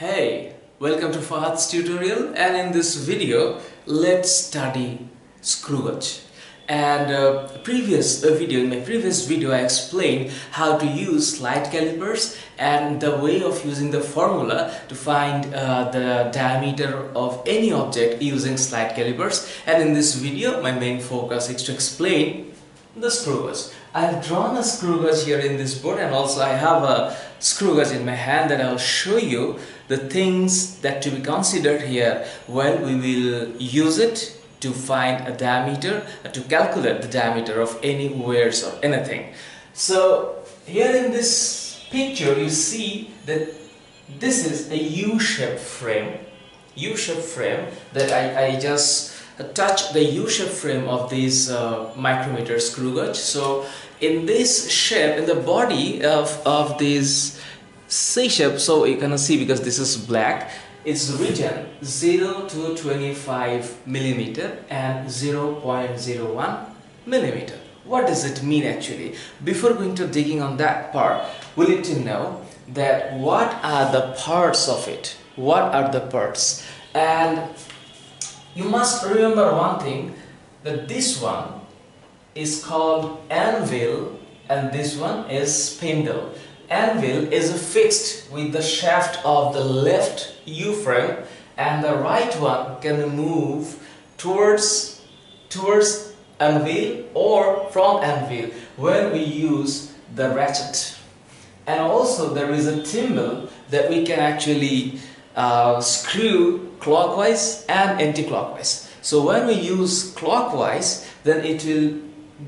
Hey, welcome to Fahad's tutorial, and in this video let's study screw gauge. And in my previous video I explained how to use slide calipers and the way of using the formula to find the diameter of any object using slide calipers. And in this video my main focus is to explain the screw gauge. I have drawn a screw gauge here in this board, and also I have a screw gauge in my hand that I will show you the things that to be considered here when we will use it to find a diameter, to calculate the diameter of any wires or anything. So here in this picture you see that this is a U-shaped frame. U-shaped frame that I just touch the U-shaped frame of this micrometer screw gauge. So in this shape, in the body of this C-shape, so you can see, because this is black, it's written 0 to 25 millimeter and 0.01 millimeter. What does it mean actually? Before going to digging on that part, we need to know that what are the parts of it. What are the parts? And you must remember one thing, that this one is called anvil and this one is spindle. Anvil is fixed with the shaft of the left U-frame, and the right one can move towards anvil or from anvil when we use the ratchet. And also there is a thimble that we can actually screw clockwise and anti-clockwise. So when we use clockwise, then it will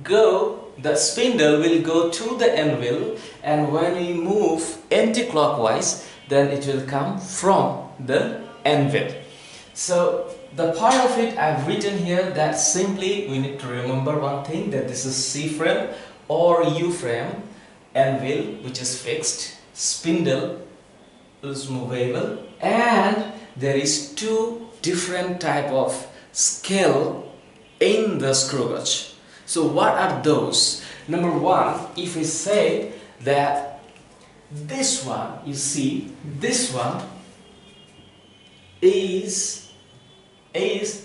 go, the spindle will go to the anvil, and when we move anti-clockwise, then it will come from the anvil. So the part of it I've written here, that simply we need to remember one thing, that this is C-frame or U-frame, anvil which is fixed, spindle is movable, and there is two different type of scale in the screw gauge. So what are those? Number one, if we say that this one, you see, this one is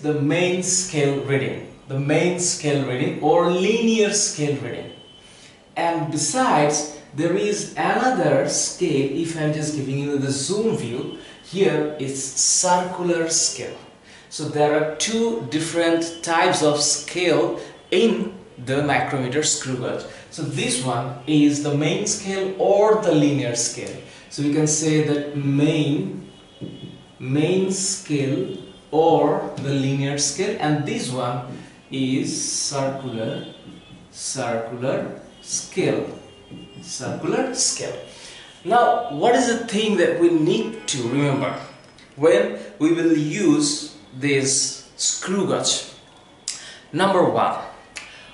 the main scale reading, or linear scale reading. And besides, there is another scale. If I'm just giving you the zoom view, here is circular scale. So there are two different types of scale in the micrometer screw gauge. So this one is the main scale or the linear scale. So we can say that main scale or the linear scale, and this one is circular scale. Now, what is the thing that we need to remember when we will use this screw gauge? Number one,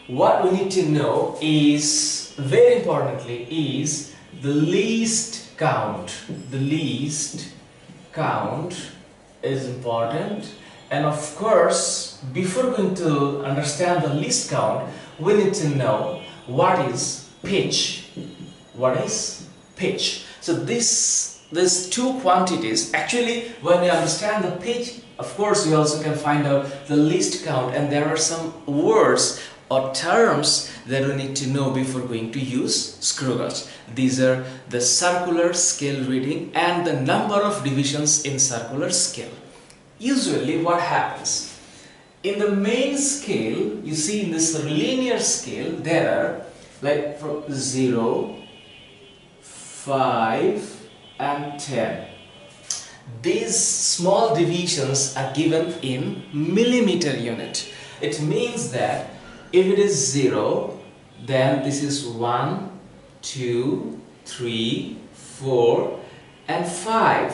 what we need to know is, very importantly, is the least count. The least count is important, and of course, before going to understand the least count, we need to know what is pitch. What is pitch? So these two quantities, actually, when we understand the pitch, of course we also can find out the least count, and there are some words or terms that we need to know before going to use screw gauge. These are the circular scale reading and the number of divisions in circular scale. Usually what happens in the main scale, you see in this linear scale, there are like from 0, 5 and 10. These small divisions are given in millimeter unit. It means that if it is 0, then this is 1, 2, 3, 4 and 5.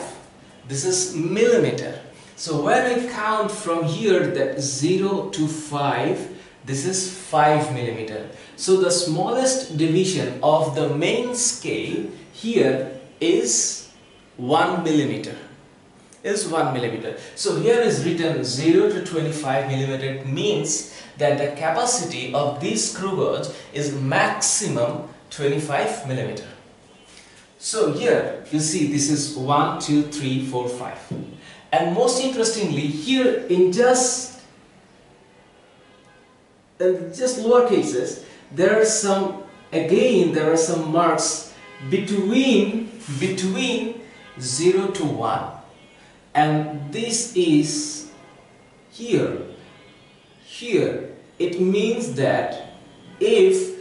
This is millimeter. So when we count from here, that 0 to 5, this is 5 millimeter. So the smallest division of the main scale here is 1 millimeter. So here is written 0 to 25 millimeter. It means that the capacity of this screw gauge is maximum 25 millimeter. So here you see this is 1, 2, 3, 4, 5. And most interestingly, here in just lower cases, there are some marks between 0 to 1, and this is here. It means that if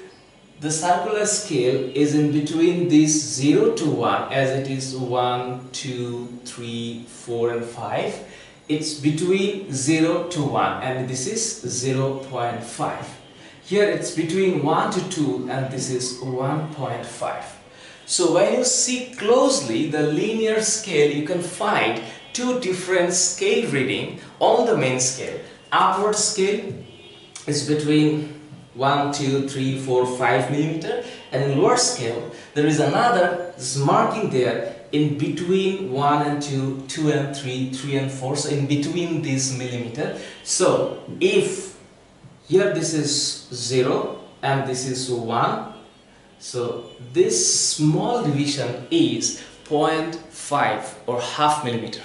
the circular scale is in between this 0 to 1, as it is 1, 2, 3, 4 and 5, it's between 0 to 1, and this is 0.5. Here it's between 1 to 2, and this is 1.5. So when you see closely the linear scale, you can find two different scale reading on the main scale. Upward scale is between 1, 2, 3, 4, 5 millimeter, and in lower scale there is another marking there in between 1 and 2, 2 and 3, 3 and 4, so in between this millimeter. So if here this is 0 and this is 1, so this small division is 0.5 or half millimeter.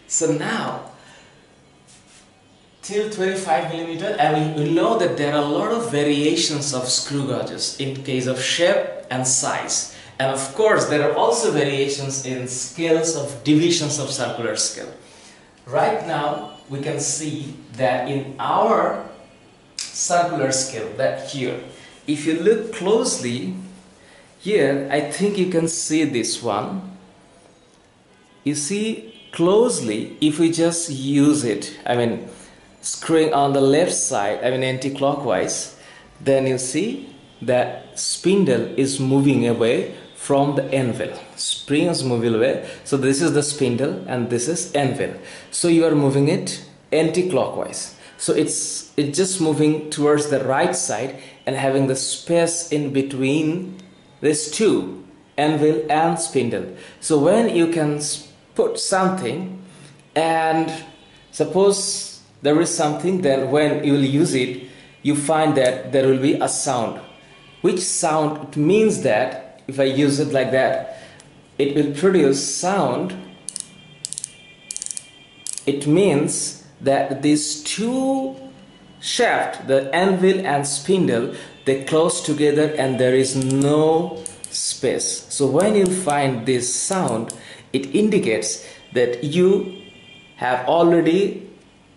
So now till 25 millimeter, and we know that there are a lot of variations of screw gauges in case of shape and size, and of course there are also variations in scales of divisions of circular scale. Right now we can see that in our circular scale, that here, if you look closely here, I think you can see this one. You see closely, if we just use it, I mean screwing on the left side, I mean anti-clockwise, then you see that spindle is moving away from the anvil. Spring is moving away. So this is the spindle and this is anvil. So you are moving it anti-clockwise. So it's just moving towards the right side and having the space in between these two, anvil and spindle. So when you can put something, and suppose there is something, then when you will use it, you find that there will be a sound. Which sound? It means that if I use it like that, it will produce sound. It means that these two shafts, the anvil and spindle, they close together and there is no space. So when you find this sound, it indicates that you have already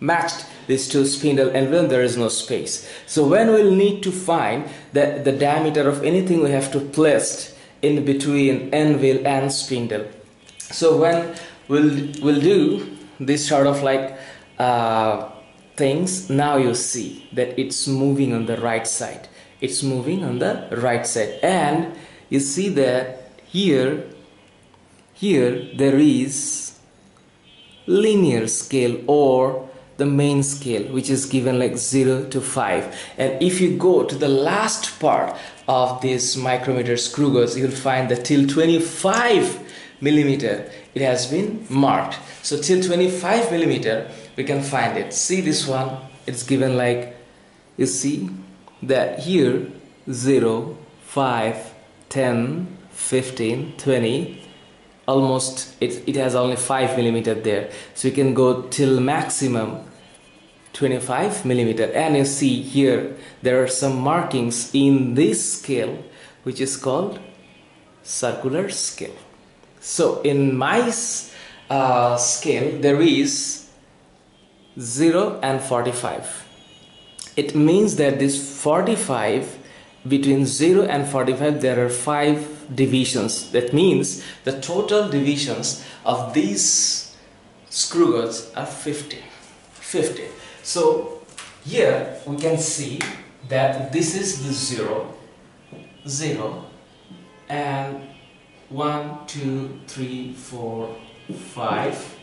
matched these two spindle and anvil, there is no space. So when we'll need to find that the diameter of anything, we have to place in between anvil and spindle. So when we'll do this sort of like things, now you see that it's moving on the right side. It's moving on the right side, and you see that here there is linear scale or the main scale, which is given like 0 to 5. And if you go to the last part of this micrometer screw gauge, you'll find that till 25 millimeter it has been marked. So till 25 millimeter we can find it. See this one, it's given like, you see that here 0, 5, 10, 15, 20, almost it has only 5 millimeter there. So you can go till maximum 25 millimeter, and you see here there are some markings in this scale which is called circular scale. So in my scale there is 0 and 45. It means that this 45, between 0 and 45 there are 5 divisions. That means the total divisions of these screw gauges are 50. So here we can see that this is the 0, and 1, 2, 3, 4, 5,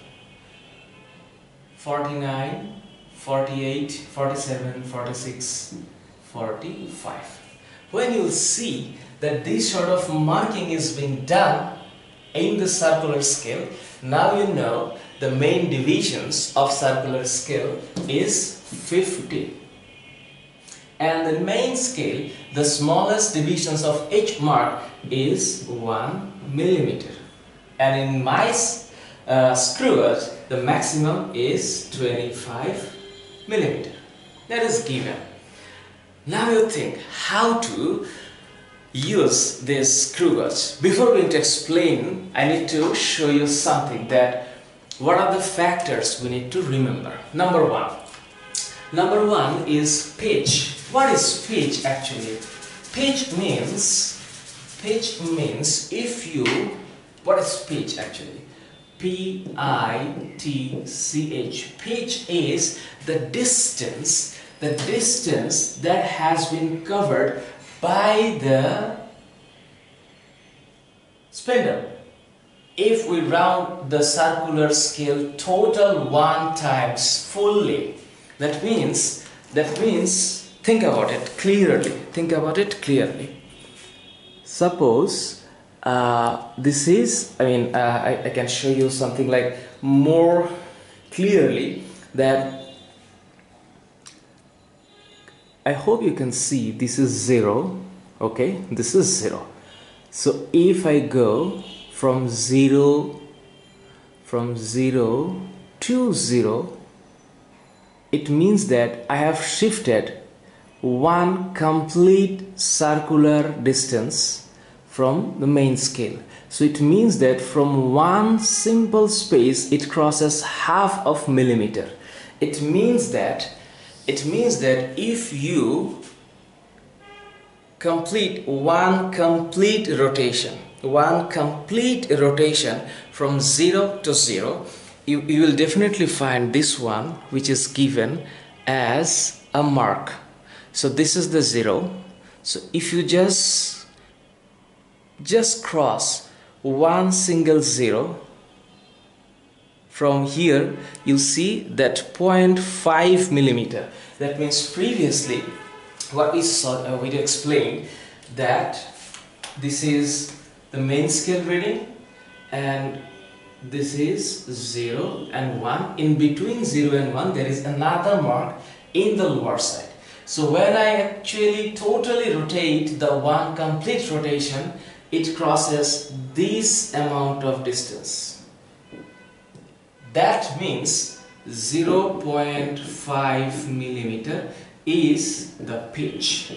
49, 48, 47, 46, 45. When you see that this sort of marking is being done in the circular scale, now you know the main divisions of circular scale is 50. and the main scale, the smallest divisions of each mark is 1 millimeter. And in my screw gauge, the maximum is 25 millimeter. That is given. Now you think how to use this screw gauge. Before going to explain, I need to show you something, that what are the factors we need to remember. Number one is pitch. What is pitch actually? Pitch means if you, what is pitch actually? P-I-T-C-H. Pitch is the distance that has been covered by the spindle. If we round the circular scale total 1 times fully, that means think about it clearly. Suppose this is, I can show you something like more clearly, that I hope you can see this is 0. Okay, this is 0. So if I go from 0 to 0, it means that I have shifted 1 complete circular distance from the main scale. So it means that from one simple space it crosses half of millimeter. It means that if you complete one complete rotation from 0 to 0, you will definitely find this one, which is given as a mark. So this is the 0. So if you just cross one single 0 from here, you see that 0.5 millimeter. That means previously what we saw, we explained that this is the main scale reading and this is 0 and 1. In between 0 and 1 there is another mark in the lower side. So when I actually totally rotate the one complete rotation, it crosses this amount of distance. That means 0.5 millimeter is the pitch.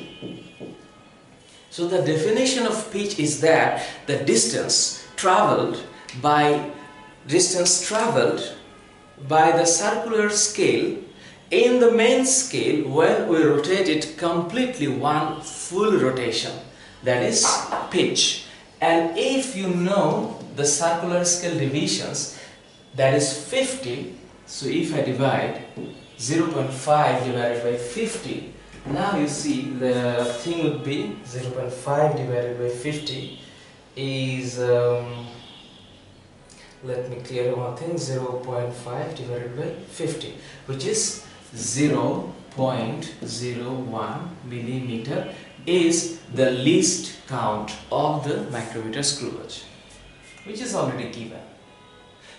So the definition of pitch is that the distance traveled by the circular scale in the main scale when we rotate it completely one full rotation. That is pitch. And if you know the circular scale divisions, that is 50. So if I divide 0.5 divided by 50, now you see the thing would be 0.5 divided by 50 is, let me clear one thing, 0.5 divided by 50, which is 0.01 millimeter is the least count of the micrometer screw gauge, which is already given.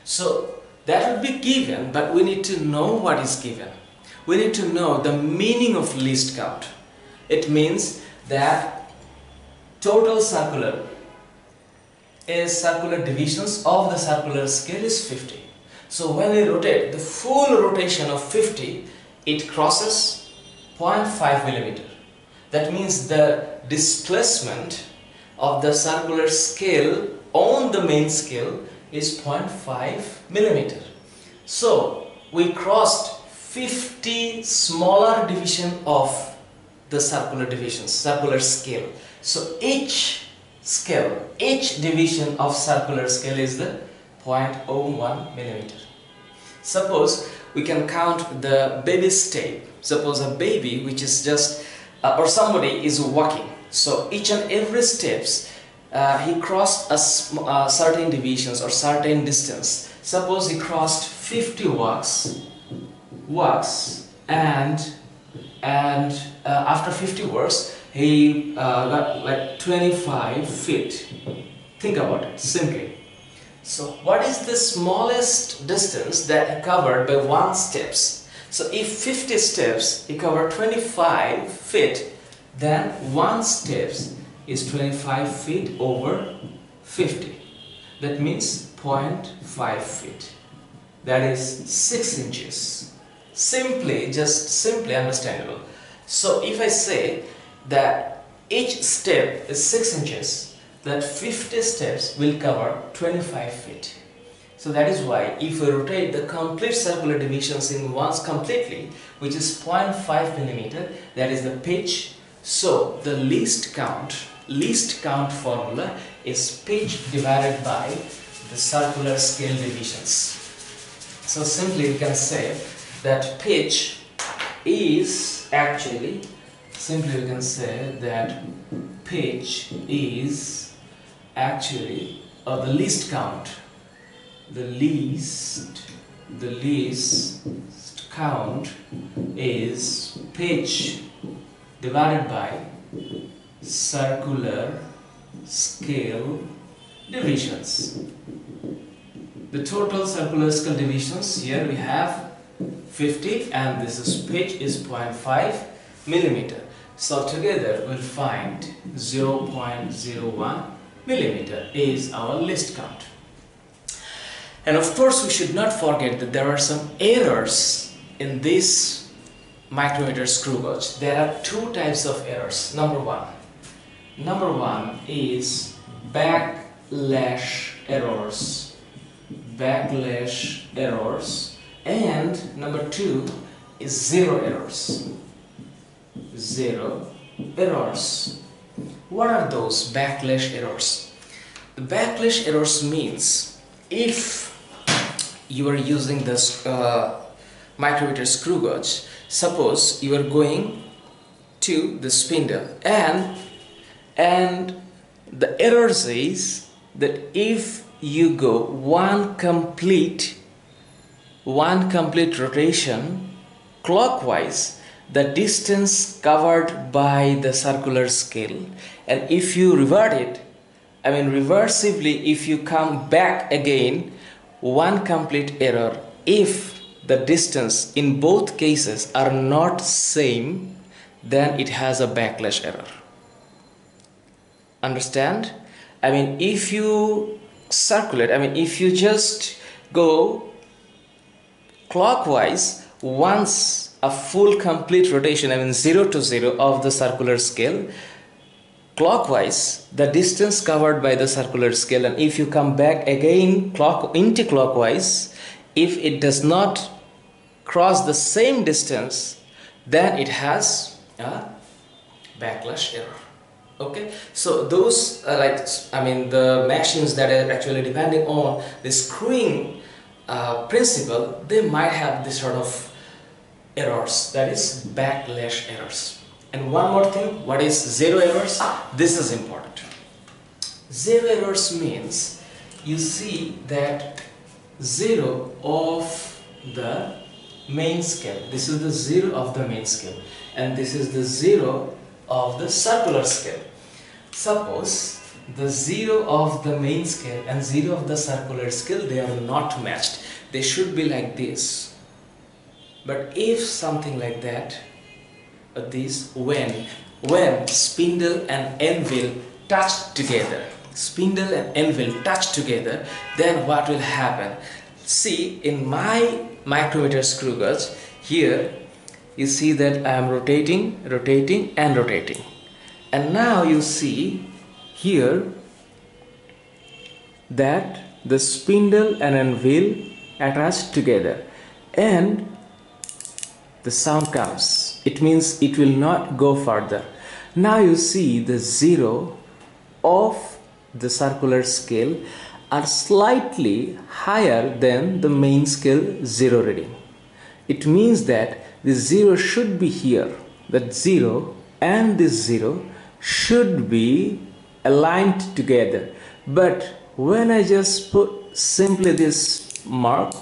So that would be given, but we need to know what is given. We need to know the meaning of least count. It means that total circular divisions of the circular scale is 50. So when we rotate the full rotation of 50, it crosses 0.5 millimeter. That means the displacement of the circular scale on the main scale is 0.5 millimeter. So we crossed 50 smaller division of the circular scale. So each division of circular scale is the 0.01 millimeter. Suppose we can count the baby step. Suppose a baby which is just or somebody is walking. So each and every steps he crossed a certain divisions or certain distance. Suppose he crossed 50 walks and after 50 walks he got like 25 feet. Think about it simply. So what is the smallest distance that covered by one steps? So if 50 steps you cover 25 feet, then one steps is 25 feet over 50. That means 0.5 feet. That is 6 inches. Just simply understandable. So if I say that each step is 6 inches, that 50 steps will cover 25 feet. So that is why if we rotate the complete circular divisions in once completely, which is 0.5 millimeter, that is the pitch. So the least count formula is pitch divided by the circular scale divisions. So simply we can say that pitch is actually, the least count. The least count is pitch divided by circular scale divisions. The total circular scale divisions here we have 50, and this is pitch is 0.5 millimeter. So together we'll find 0.01 millimeter is our least count. And of course we should not forget that there are some errors in this micrometer screw gauge. There are two types of errors. Number one is backlash errors. And number two is zero errors. What are those backlash errors? The backlash errors means if you are using this micrometer screw gauge, suppose you are going to the spindle, and the error says that if you go one complete rotation clockwise, the distance covered by the circular scale, and if you revert it, reversively, if you come back again one complete error, if the distance in both cases are not same, then it has a backlash error. Understand? If you circulate, if you just go clockwise once a full complete rotation, 0 to 0 of the circular scale, clockwise the distance covered by the circular scale, and if you come back again anti-clockwise, if it does not cross the same distance, then it has a backlash error. Okay, so those are the machines that are actually depending on the screwing principle, they might have this sort of errors, that is backlash errors. And one more thing, what is zero errors? This is important. Zero errors means you see that zero of the main scale, this is the zero of the main scale, and this is the zero of the circular scale. Suppose the zero of the main scale and zero of the circular scale, they are not matched. They should be like this. But if something like that, when spindle and anvil touch together, then what will happen? See, in my micrometer screw gauge, here you see that I am rotating, and now you see here that the spindle and anvil attached together, and the sound comes. It means it will not go further. Now you see the zero of the circular scale are slightly higher than the main scale zero reading. It means that the zero should be here. That zero and this zero should be aligned together. But when I just put simply this mark,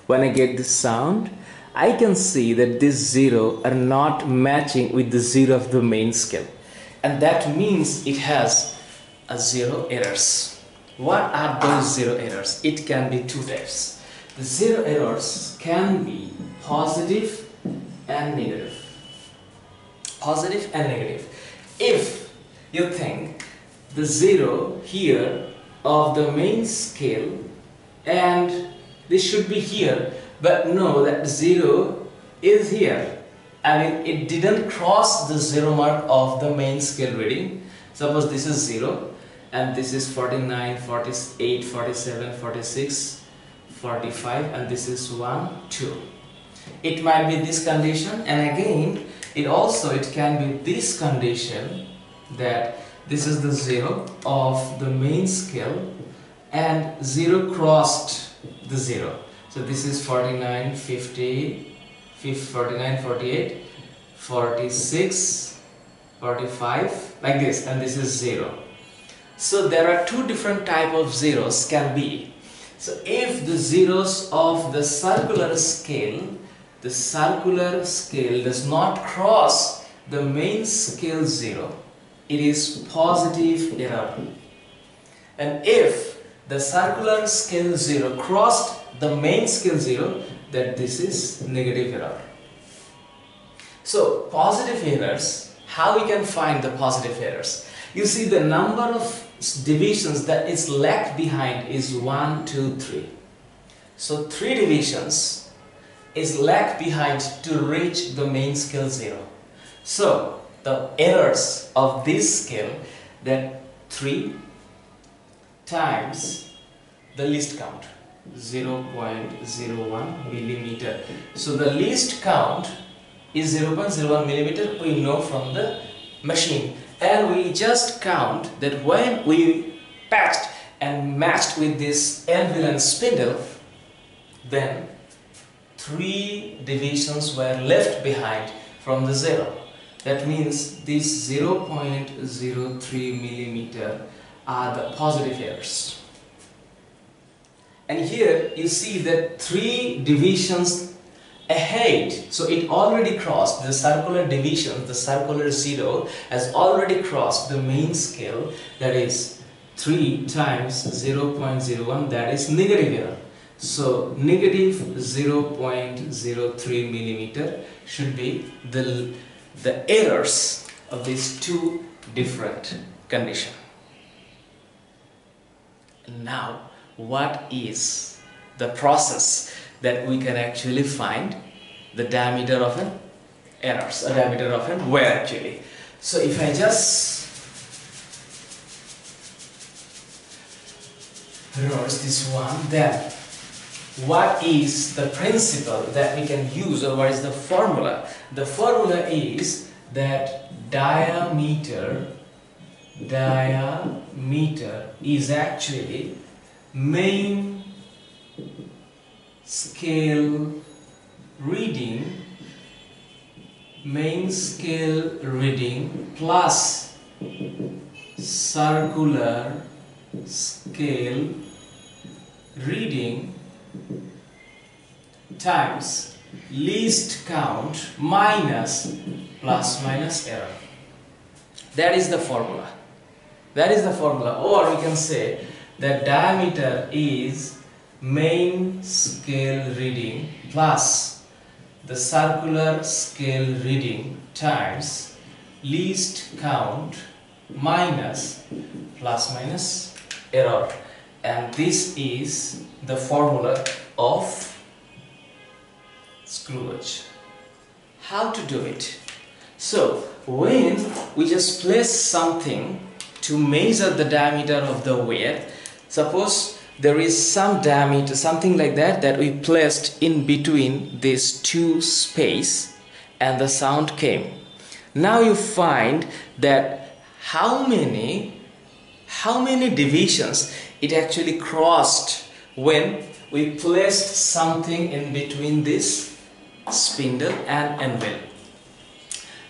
when I get this sound, I can see that this zero are not matching with the zero of the main scale, and that means it has a zero errors. What are those zero errors? It can be two types. The zero errors can be positive and negative. Positive and negative. If you think the 0 here of the main scale, and this should be here, but no, that 0 is here. I mean, it didn't cross the 0 mark of the main scale reading. Suppose this is 0 and this is 49, 48, 47, 46, 45, and this is 1, 2. It might be this condition, and again it can be this condition, that this is the 0 of the main scale and 0 crossed the 0. So this is 49, 50, 49, 48, 46, 45, like this, and this is 0. So there are two different type of zeros can be. So if the zeros of the circular scale does not cross the main scale 0, it is positive error. And if the circular scale 0 crossed the main scale 0, then this is negative error. So positive errors, how we can find the positive errors? You see, the number of divisions that is left behind is 1, 2, 3. So 3 divisions is left behind to reach the main scale 0. So the errors of this scale, that 3 times the least count, 0.01 millimeter. So the least count is 0.01 millimeter, we know from the machine. And we just count that when we patched and matched with this anvil and spindle, then 3 divisions were left behind from the 0. That means these 0.03 millimeter are the positive errors. And here you see that 3 divisions ahead, so it already crossed the circular division, the circular 0 has already crossed the main scale, that is 3 times 0.01, that is negative error. So negative 0.03 millimeter should be the errors of these two different conditions. Now, what is the process that we can actually find the diameter of an errors, a diameter of an wear actually? So if I just reverse this one, then what is the principle that we can use, or what is the formula? The formula is that diameter is actually main scale reading plus circular scale reading times least count minus plus minus error. That is the formula. Or we can say that diameter is main scale reading plus the circular scale reading times least count minus plus minus error. And this is the formula of screw gauge. How to do it? So when we just place something to measure the diameter of the wear, suppose there is some diameter, something like that we placed in between these two space, and the sound came. Now you find that how many divisions it actually crossed when we placed something in between this spindle and anvil.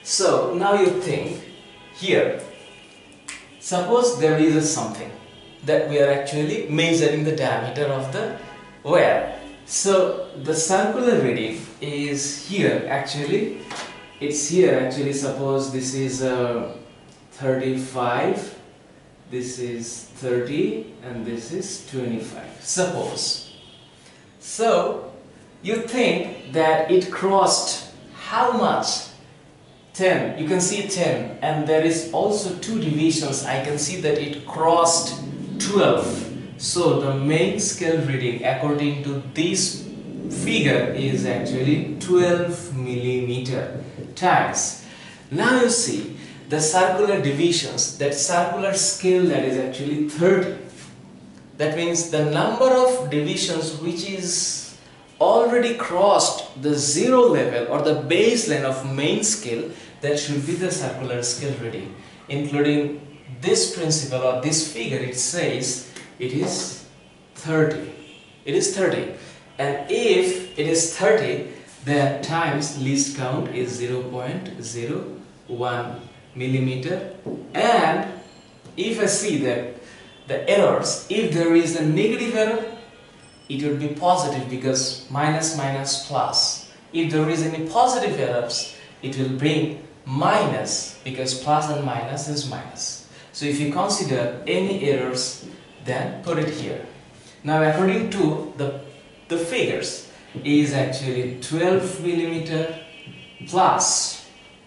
So now you think here, suppose there is something that we are actually measuring the diameter of the wear. So the circular reading is here actually, it's here actually. Suppose this is 35, this is 30, and this is 25, suppose. So you think that it crossed how much? 10. You can see 10, and there is also 2 divisions. I can see that it crossed 12. So the main scale reading according to this figure is actually 12 millimeter times. Now you see the circular divisions, that circular scale, that is actually 30. That means the number of divisions which is already crossed the 0 level or the baseline of main scale, that should be the circular scale reading. Including this principle or this figure, it says it is 30. It is 30. And if it is 30, then times least count is 0.01 millimeter. And if I see that the errors, if there is a negative error, it will be positive because minus minus plus. If there is any positive errors, it will bring minus because plus and minus is minus. So if you consider any errors, then put it here. Now according to the figures is actually 12 millimeter plus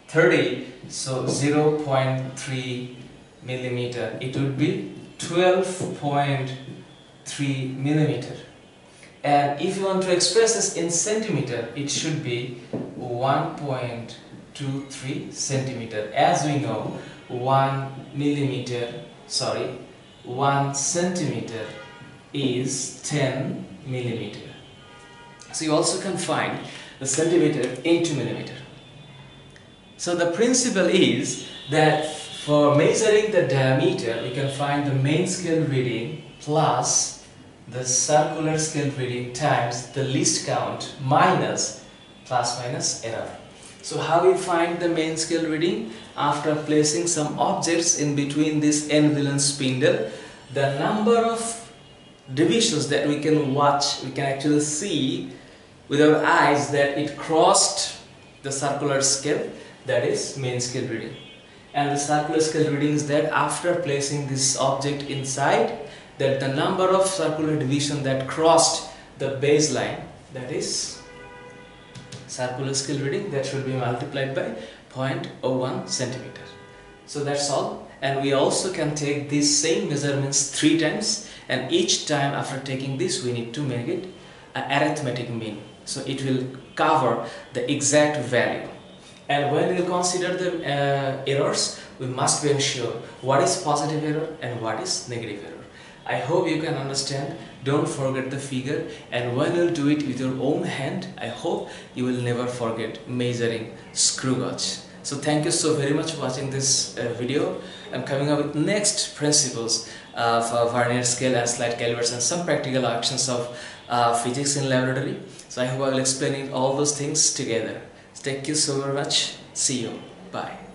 30, so 0.3 millimeter. It would be 12.3 millimeter. And if you want to express this in centimeter, it should be 1.23 centimeter. As we know, 1 centimeter is 10 millimeter. So you also can find the centimeter into millimeter. So the principle is that for measuring the diameter, we can find the main scale reading plus the circular scale reading times the least count minus plus minus error. So how we find the main scale reading? After placing some objects in between this anvil and spindle, the number of divisions that we can watch, we can actually see with our eyes that it crossed the circular scale, that is main scale reading. And the circular scale reading is that after placing this object inside, that the number of circular division that crossed the baseline, that is circular scale reading, that should be multiplied by 0.01 centimeter. So that's all. And we also can take these same measurements 3 times, and each time after taking this we need to make it an arithmetic mean. So it will cover the exact value. And when we consider the errors, we must be sure what is positive error and what is negative error. I hope you can understand. Don't forget the figure, and when you do it with your own hand, I hope you will never forget measuring screw gauge. So thank you so very much for watching this video. I'm coming up with next principles for vernier scale and slide calibers and some practical actions of physics in laboratory. So I hope I will explain all those things together. Thank you so very much. See you. Bye.